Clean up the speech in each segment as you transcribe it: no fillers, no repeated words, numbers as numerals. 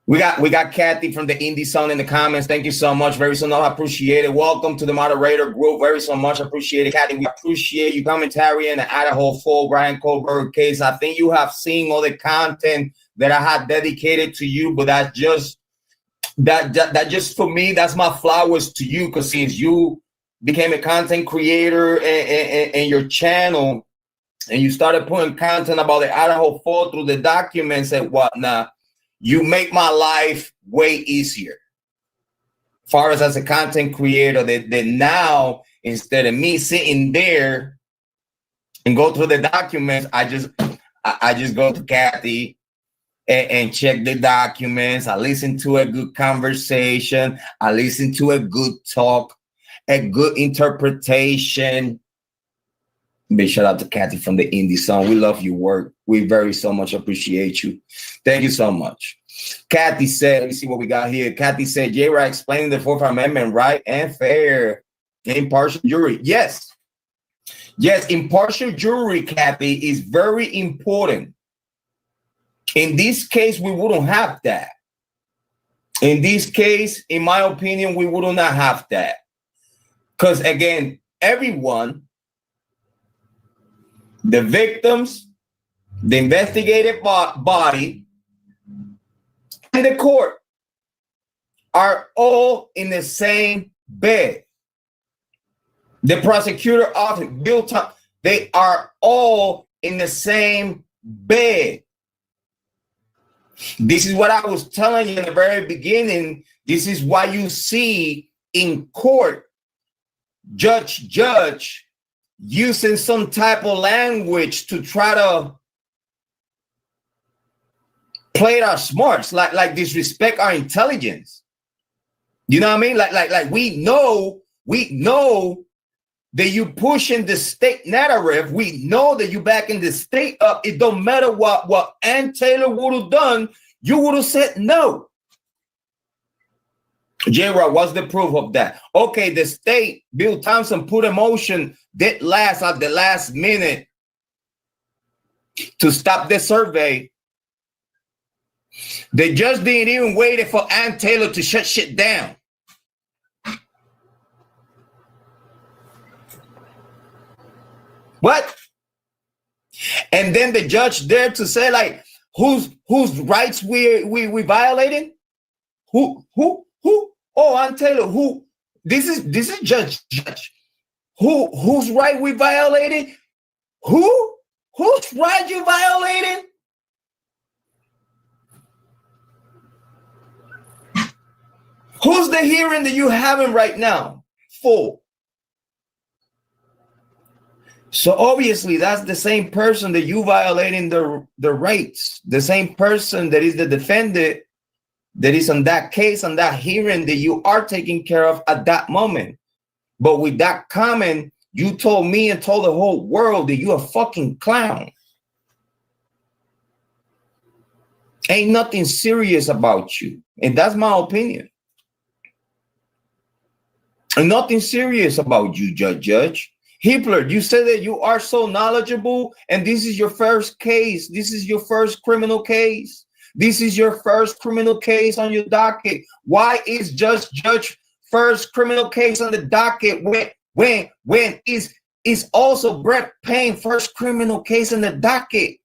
We got Kathy from the Indie Sun in the comments. Thank you so much. Very so much. I appreciate it. Welcome to the moderator group. Very so much. Appreciate it, Kathy. We appreciate you commentary in the Idaho 4 Bryan Kohberger case. I think you have seen all the content that I had dedicated to you, but that's just that just for me, that's my flowers to you, because since you became a content creator in your channel and you started putting content about the Idaho 4 through the documents and whatnot, you make my life way easier. As far as a content creator, that now, instead of me sitting there and go through the documents, I just go to Kathy and check the documents. I listen to a good conversation. I listen to a good talk, a good interpretation. Big shout out to Kathy from the Indie Sun. We love your work. We very so much appreciate you. Thank you so much. Kathy said, let me see what we got here. Kathy said, Jrod explaining the Fourth Amendment, right and fair, impartial jury. Yes. Yes, impartial jury, Kathy, is very important. In this case, we wouldn't have that. In this case, in my opinion, we would not have that. Because again, everyone, the victims, the investigative body, and the court are all in the same bed. The prosecutor office, Bill, they are all in the same bed. This is what I was telling you in the very beginning. This is why you see in court judge using some type of language to try to play our smarts, like disrespect our intelligence. You know what I mean? Like we know that you pushing the state narrative. We know that you backing the state up. It don't matter what Ann Taylor would have done. You would have said no. Jrod, what's the proof of that? Okay, the state, Bill Thompson put a motion that last at the last minute to stop the survey. They just didn't even wait for Ann Taylor to shut shit down. What? And then the judge there to say, like, whose rights we violating? Who? Oh, Ann Taylor. Who? This is judge. Whose right we violated? Whose right you violated? Who's the hearing that you having right now for? So obviously that's the same person that you violating the rights, the same person that is the defendant that is on that case, on that hearing that you are taking care of at that moment. But with that comment, you told me and told the whole world that you're a fucking clown. Ain't nothing serious about you. And that's my opinion. And nothing serious about you, Judge. Hippler, you said that you are so knowledgeable and this is your first case. This is your first criminal case. This is your first criminal case on your docket. Why is Judge first criminal case on the docket when is also Brett Payne first criminal case on the docket?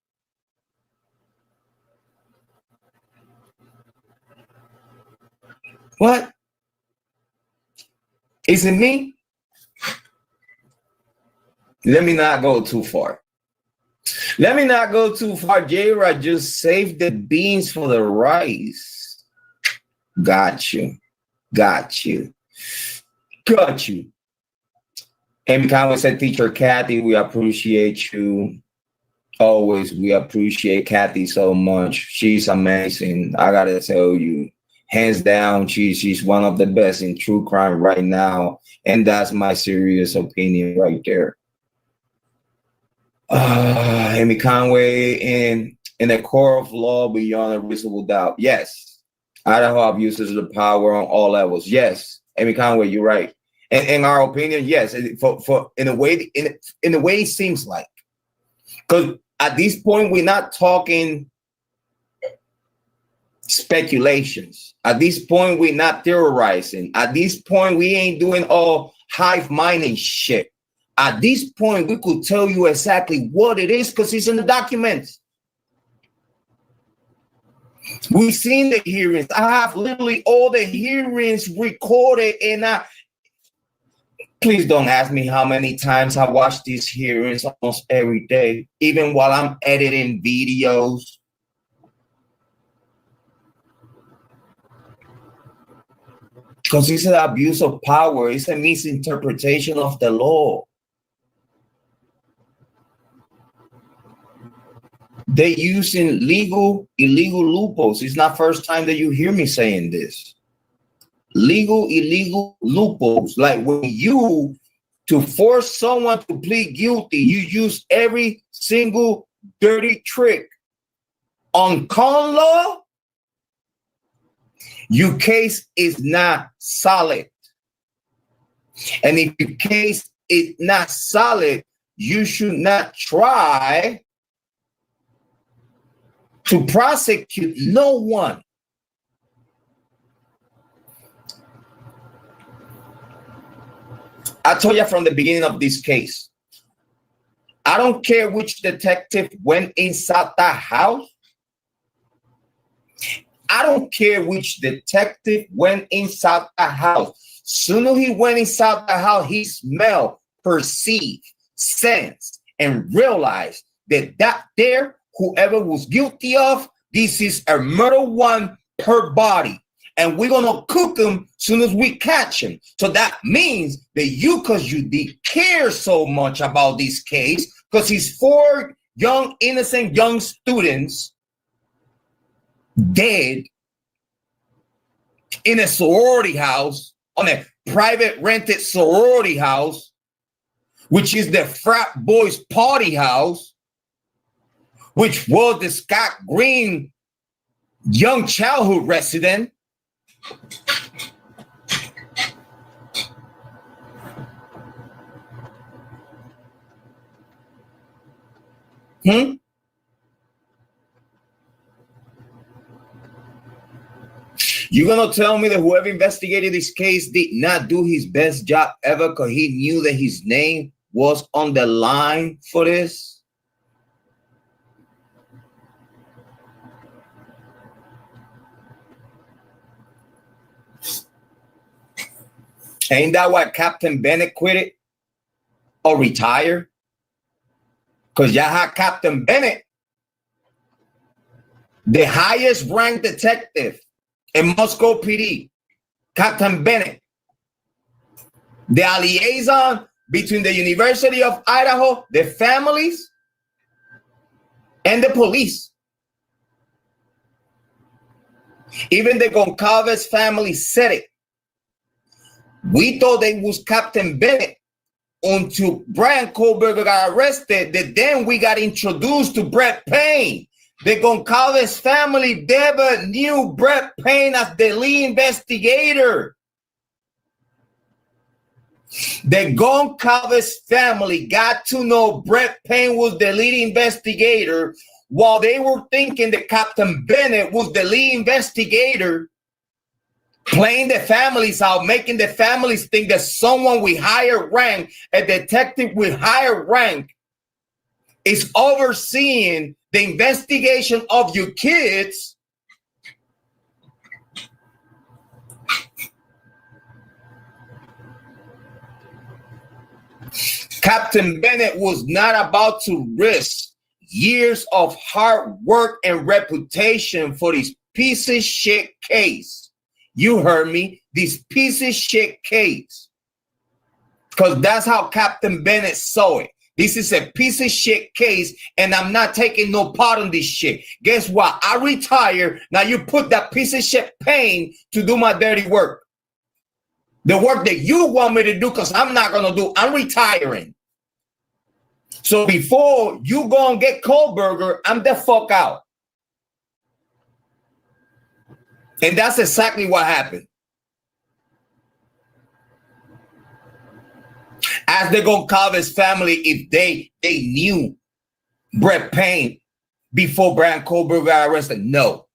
What? Is it me? Let me not go too far. Let me not go too far. Jrod, just save the beans for the rice. Got you. Amy Conway said, Teacher Kathy, we appreciate you. Always, we appreciate Kathy so much. She's amazing. I gotta tell you, hands down, she's one of the best in true crime right now. And that's my serious opinion right there. Amy Conway, in the court of law beyond a reasonable doubt. Yes. Idaho abuses the power on all levels. Yes. Amy Conway, you're right. And in our opinion, yes. For in a way it seems like. Because at this point, we're not talking speculations. At this point, we're not theorizing. At this point, we ain't doing all hive minding shit. At this point, we could tell you exactly what it is because it's in the documents. We've seen the hearings. I have literally all the hearings recorded, and please don't ask me how many times I watch these hearings almost every day, even while I'm editing videos. Because it's an abuse of power. It's a misinterpretation of the law. They're using illegal loopholes. It's not first time that you hear me saying this. Illegal loopholes. Like when you, to force someone to plead guilty, you use every single dirty trick. On con law, your case is not solid. And if your case is not solid, you should not try to prosecute no one. I told you from the beginning of this case, I don't care which detective went inside that house. I don't care which detective went inside the house. Soon as he went inside the house, he smelled, perceived, sensed, and realized that there, whoever was guilty of, this is a murder one per body. And we're going to cook him as soon as we catch him. So that means that because you did care so much about this case, because he's 4 young, innocent young students dead in a sorority house, on a private rented sorority house, which is the frat boys party house, which was the Scott Green young childhood resident. You're going to tell me that whoever investigated this case did not do his best job ever because he knew that his name was on the line for this? Ain't that why Captain Bennett quit it or retired? Because y'all had Captain Bennett, the highest ranked detective in Moscow PD, Captain Bennett, the liaison between the University of Idaho, the families, and the police. Even the Goncalves family said it. We thought it was Captain Bennett until Bryan Kohberger got arrested, that then we got introduced to Brett Payne. The Goncalves family never knew Brett Payne as the lead investigator. The Goncalves family got to know Brett Payne was the lead investigator while they were thinking that Captain Bennett was the lead investigator, playing the families out, making the families think that someone with higher rank, a detective with higher rank, is overseeing the investigation of your kids. Captain Bennett was not about to risk years of hard work and reputation for this piece of shit case. You heard me, this piece of shit case. Because that's how Captain Bennett saw it. This is a piece of shit case, and I'm not taking no part in this shit. Guess what? I retire. Now you put that piece of shit Payne to do my dirty work. The work that you want me to do, because I'm not going to do. I'm retiring. So before you go and get Kohberger, I'm the fuck out. And that's exactly what happened. As the Goncalves family, if they knew Brett Payne before Bryan Kohberger got arrested, no.